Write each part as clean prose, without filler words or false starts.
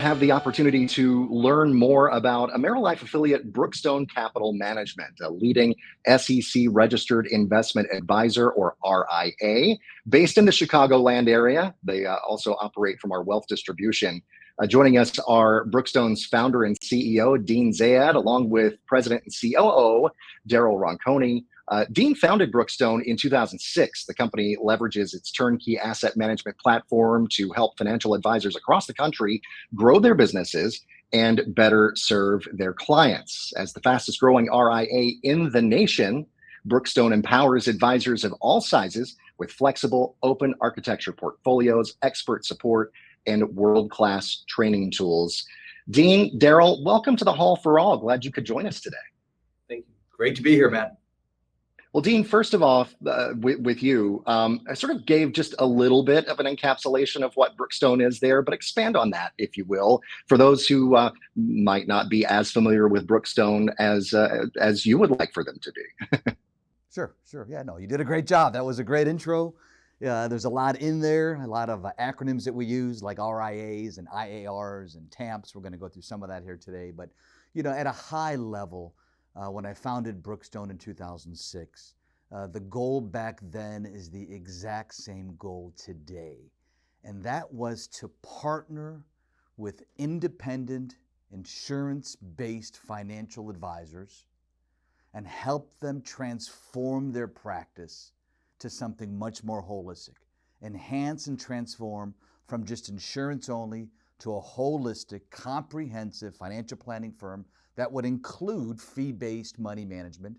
Have the opportunity to learn more about AmeriLife affiliate Brookstone Capital Management, a leading SEC registered investment advisor, or RIA, based in the Chicagoland area. They also operate from our wealth distribution. Joining us are Brookstone's founder and CEO, Dean Zayed, along with President and COO, Daryl Ronconi. Dean founded Brookstone in 2006. The company leverages its turnkey asset management platform to help financial advisors across the country grow their businesses and better serve their clients. As the fastest growing RIA in the nation, Brookstone empowers advisors of all sizes with flexible, open architecture portfolios, expert support, and world-class training tools. Dean, Daryl, welcome to the Hall for All. Glad you could join us today. Thank you. Great to be here, Matt. Well, Dean, first of all, with you, I sort of gave just a little bit of an encapsulation of what Brookstone is there, but expand on that, if you will, for those who might not be as familiar with Brookstone as you would like for them to be. Sure. Yeah, no, you did a great job. That was a great intro. There's a lot in there, a lot of acronyms that we use, like RIAs and IARs and TAMPs. We're going to go through some of that here today. But, at a high level, when I founded Brookstone in 2006, the goal back then is the exact same goal today. And that was to partner with independent, insurance-based financial advisors and help them transform their practice to something much more holistic. Enhance and transform from just insurance only to a holistic, comprehensive financial planning firm that would include fee-based money management,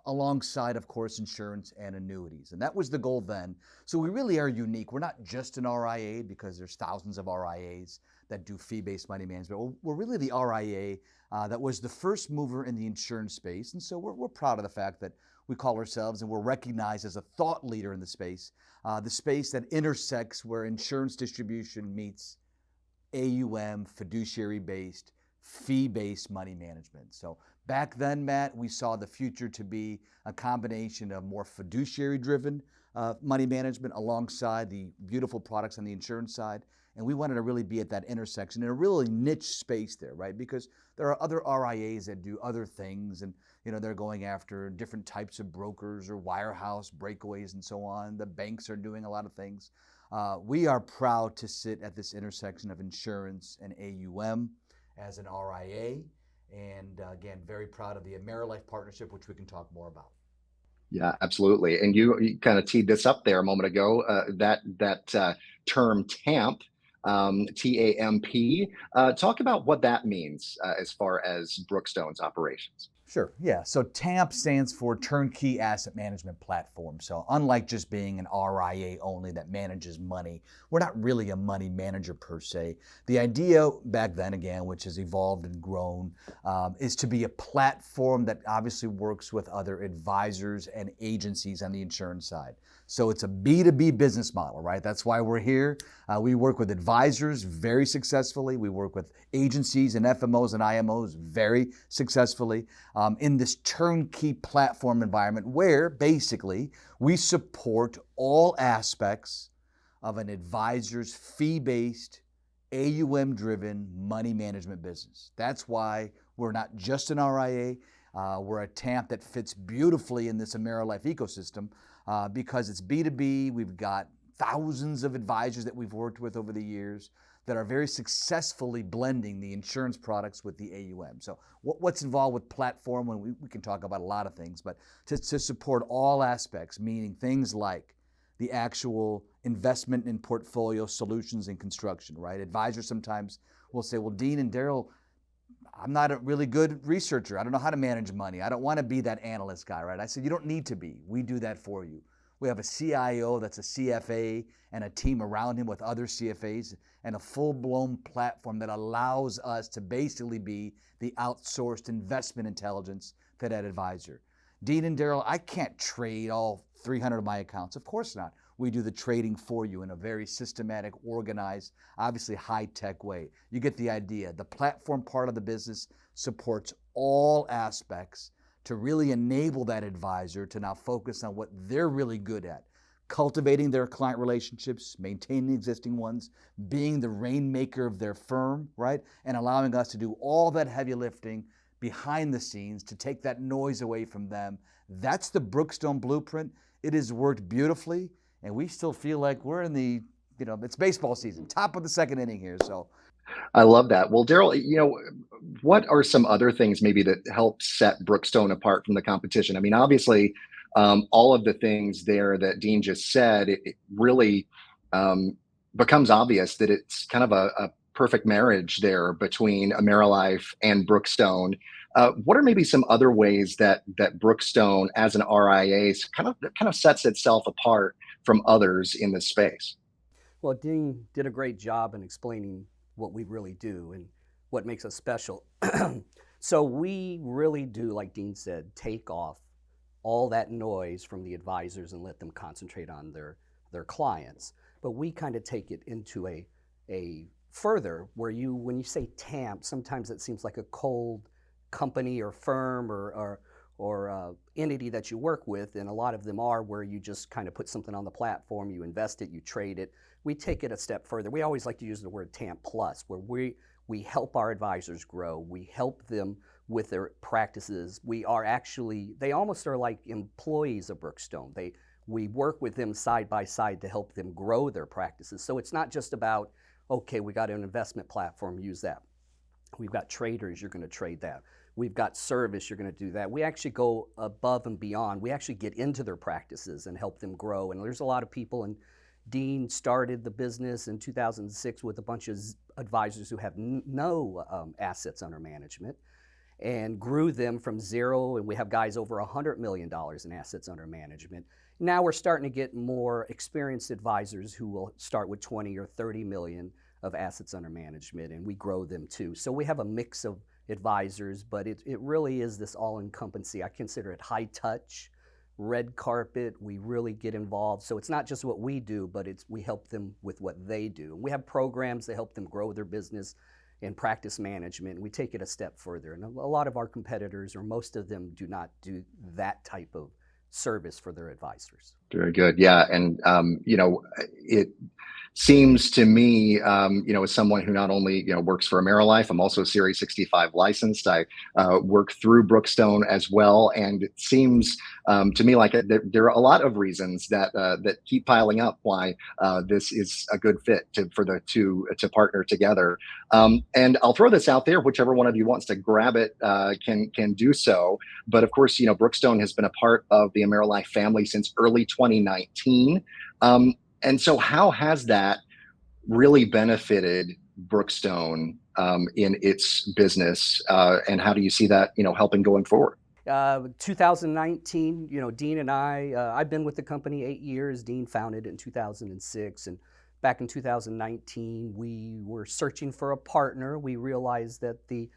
alongside, of course, insurance and annuities. And that was the goal then. So we really are unique. We're not just an RIA because there's thousands of RIAs that do fee-based money management. We're really the RIA that was the first mover in the insurance space. And so we're proud of the fact that we call ourselves and we're recognized as a thought leader in the space that intersects where insurance distribution meets AUM, fiduciary-based, fee-based money management. So back then, Matt, we saw the future to be a combination of more fiduciary-driven money management alongside the beautiful products on the insurance side. And we wanted to really be at that intersection in a really niche space there, right? Because there are other RIAs that do other things, and they're going after different types of brokers or wirehouse breakaways and so on. The banks are doing a lot of things. We are proud to sit at this intersection of insurance and AUM as an RIA, and again, very proud of the AmeriLife partnership, which we can talk more about. Yeah, absolutely. And you kind of teed this up there a moment ago, that term TAMP, TAMP. Talk about what that means as far as Brookstone's operations. Sure, yeah. So TAMP stands for Turnkey Asset Management Platform. So unlike just being an RIA only that manages money, we're not really a money manager per se. The idea back then, again, which has evolved and grown, is to be a platform that obviously works with other advisors and agencies on the insurance side. So it's a B2B business model, right? That's why we're here. We work with advisors very successfully. We work with agencies and FMOs and IMOs very successfully in this turnkey platform environment where basically we support all aspects of an advisor's fee-based, AUM-driven money management business. That's why we're not just an RIA. We're a TAMP that fits beautifully in this AmeriLife ecosystem because it's B2B. We've got thousands of advisors that we've worked with over the years that are very successfully blending the insurance products with the AUM. So what's involved with platform, when we can talk about a lot of things, but to support all aspects, meaning things like the actual investment in portfolio solutions and construction, right? Advisors sometimes will say, well, Dean and Daryl, I'm not a really good researcher. I don't know how to manage money. I don't want to be that analyst guy, right? I said, you don't need to be. We do that for you. We have a CIO that's a CFA and a team around him with other CFAs and a full-blown platform that allows us to basically be the outsourced investment intelligence for that advisor. Dean and Daryl, I can't trade all 300 of my accounts. Of course not. We do the trading for you in a very systematic, organized, obviously high-tech way. You get the idea. The platform part of the business supports all aspects to really enable that advisor to now focus on what they're really good at, cultivating their client relationships, maintaining existing ones, being the rainmaker of their firm, right? And allowing us to do all that heavy lifting behind the scenes to take that noise away from them. That's the Brookstone blueprint. It has worked beautifully, and we still feel like we're in the, it's baseball season, top of the second inning here. So I love that. Well, Daryl, what are some other things maybe that help set Brookstone apart from the competition? I mean, obviously, all of the things there that Dean just said, it really becomes obvious that it's kind of a perfect marriage there between AmeriLife and Brookstone. What are maybe some other ways that Brookstone, as an RIA, kind of sets itself apart from others in this space? Well, Dean did a great job in explaining what we really do and what makes us special. So we really do, like Dean said, take off all that noise from the advisors and let them concentrate on their clients. But we kind of take it into a further where when you say TAMP, sometimes it seems like a cold company or firm or entity that you work with, and a lot of them are where you just kind of put something on the platform, you invest it, you trade it. We take it a step further. We always like to use the word TAMP Plus, where we help our advisors grow. We help them with their practices. They almost are like employees of Brookstone. We work with them side by side to help them grow their practices. So it's not just about, okay, we got an investment platform, use that. We've got traders, you're going to trade that. We've got service, you're going to do that. We actually go above and beyond. We actually get into their practices and help them grow. And there's a lot of people, and Dean started the business in 2006 with a bunch of advisors who have no assets under management, and grew them from zero. And we have guys over $100 million in assets under management. Now we're starting to get more experienced advisors who will start with 20 or 30 million of assets under management, and we grow them too. So we have a mix of advisors, but it really is this all-encompassing. I consider it high touch, red carpet. We really get involved. So it's not just what we do, but we help them with what they do. We have programs that help them grow their business and practice management. We take it a step further. And a lot of our competitors, or most of them, do not do that type of service for their advisors. Very good. Yeah. And, it seems to me, as someone who not only, works for AmeriLife, I'm also Series 65 licensed. I work through Brookstone as well. And it seems to me like there are a lot of reasons that keep piling up why this is a good fit for the two to partner together. And I'll throw this out there, whichever one of you wants to grab it can do so. But of course, Brookstone has been a part of the AmeriLife family since early 2019. And so how has that really benefited Brookstone in its business? And how do you see that, helping going forward? 2019, Dean and I've been with the company 8 years. Dean founded it in 2006. And back in 2019, we were searching for a partner. We realized that the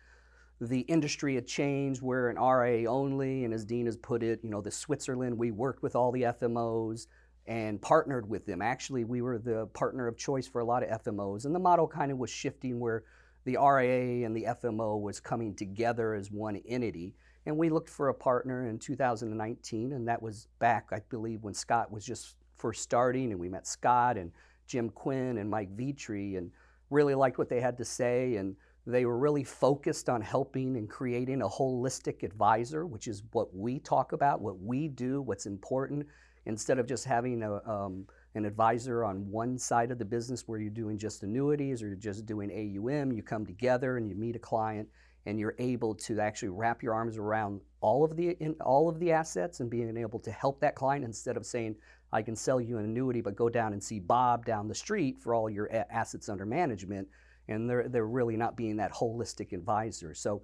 industry had changed. We're an RIA only. And as Dean has put it, the Switzerland, we worked with all the FMOs and partnered with them. Actually, we were the partner of choice for a lot of FMOs. And the model kind of was shifting where the RIA and the FMO was coming together as one entity. And we looked for a partner in 2019, and that was back, I believe, when Scott was just first starting, and we met Scott and Jim Quinn and Mike Vitri, and really liked what they had to say. And they were really focused on helping and creating a holistic advisor, which is what we talk about, what we do, what's important. Instead of just having an advisor on one side of the business where you're doing just annuities or you're just doing AUM, you come together and you meet a client and you're able to actually wrap your arms around all of the assets and being able to help that client, instead of saying, I can sell you an annuity, but go down and see Bob down the street for all your assets under management. And they're really not being that holistic advisor. So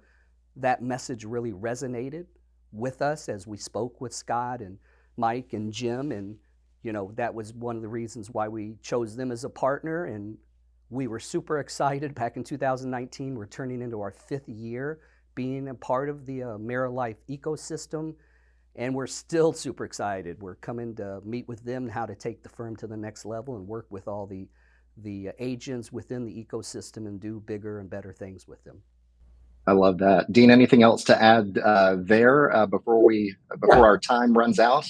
that message really resonated with us as we spoke with Scott and Mike and Jim, and that was one of the reasons why we chose them as a partner. And we were super excited back in 2019. We're turning into our 5th year being a part of the AmeriLife ecosystem, and we're still super excited. We're coming to meet with them how to take the firm to the next level and work with all the agents within the ecosystem and do bigger and better things with them. I love that. Dean, anything else to add there before our time runs out?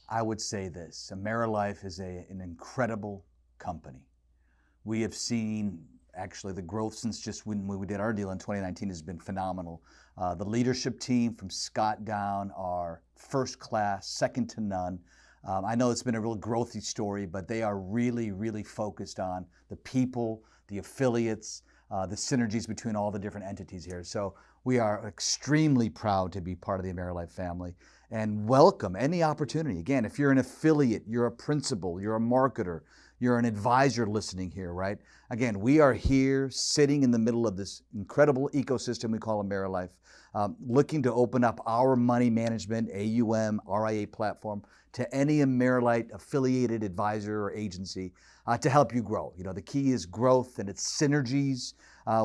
I would say this: AmeriLife is an incredible company. We have seen actually the growth since just when we did our deal in 2019 has been phenomenal. The leadership team from Scott down are first class, second to none. I know it's been a real growthy story, but they are really, really focused on the people, the affiliates, the synergies between all the different entities here. So we are extremely proud to be part of the AmeriLife family and welcome any opportunity. Again, if you're an affiliate, you're a principal, you're a marketer, you're an advisor listening here, right? Again, we are here sitting in the middle of this incredible ecosystem we call AmeriLife, looking to open up our money management, AUM, RIA platform to any AmeriLife affiliated advisor or agency to help you grow. You know, the key is growth and its synergies.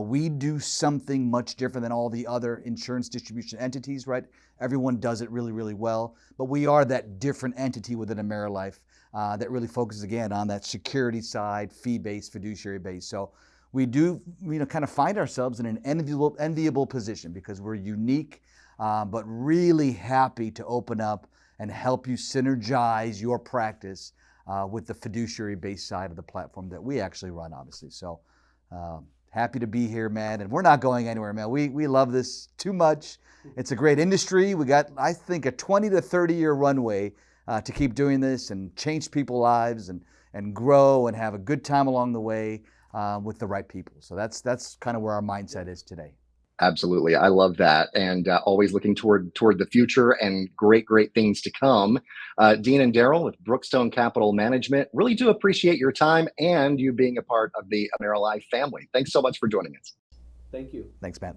We do something much different than all the other insurance distribution entities, right? Everyone does it really, really well, but we are that different entity within AmeriLife that really focuses again on that security side, fee-based, fiduciary-based. So we do, kind of find ourselves in an enviable position because we're unique, but really happy to open up and help you synergize your practice with the fiduciary-based side of the platform that we actually run, obviously. So happy to be here, man, and we're not going anywhere, man. We love this too much. It's a great industry. We got, I think, a 20 to 30 year runway to keep doing this and change people's lives and grow and have a good time along the way with the right people. So that's kind of where our mindset is today. Absolutely. I love that. And always looking toward the future and great things to come. Dean and Daryl with Brookstone Capital Management, really do appreciate your time and you being a part of the AmeriLife family. Thanks so much for joining us. Thank you. Thanks, Matt.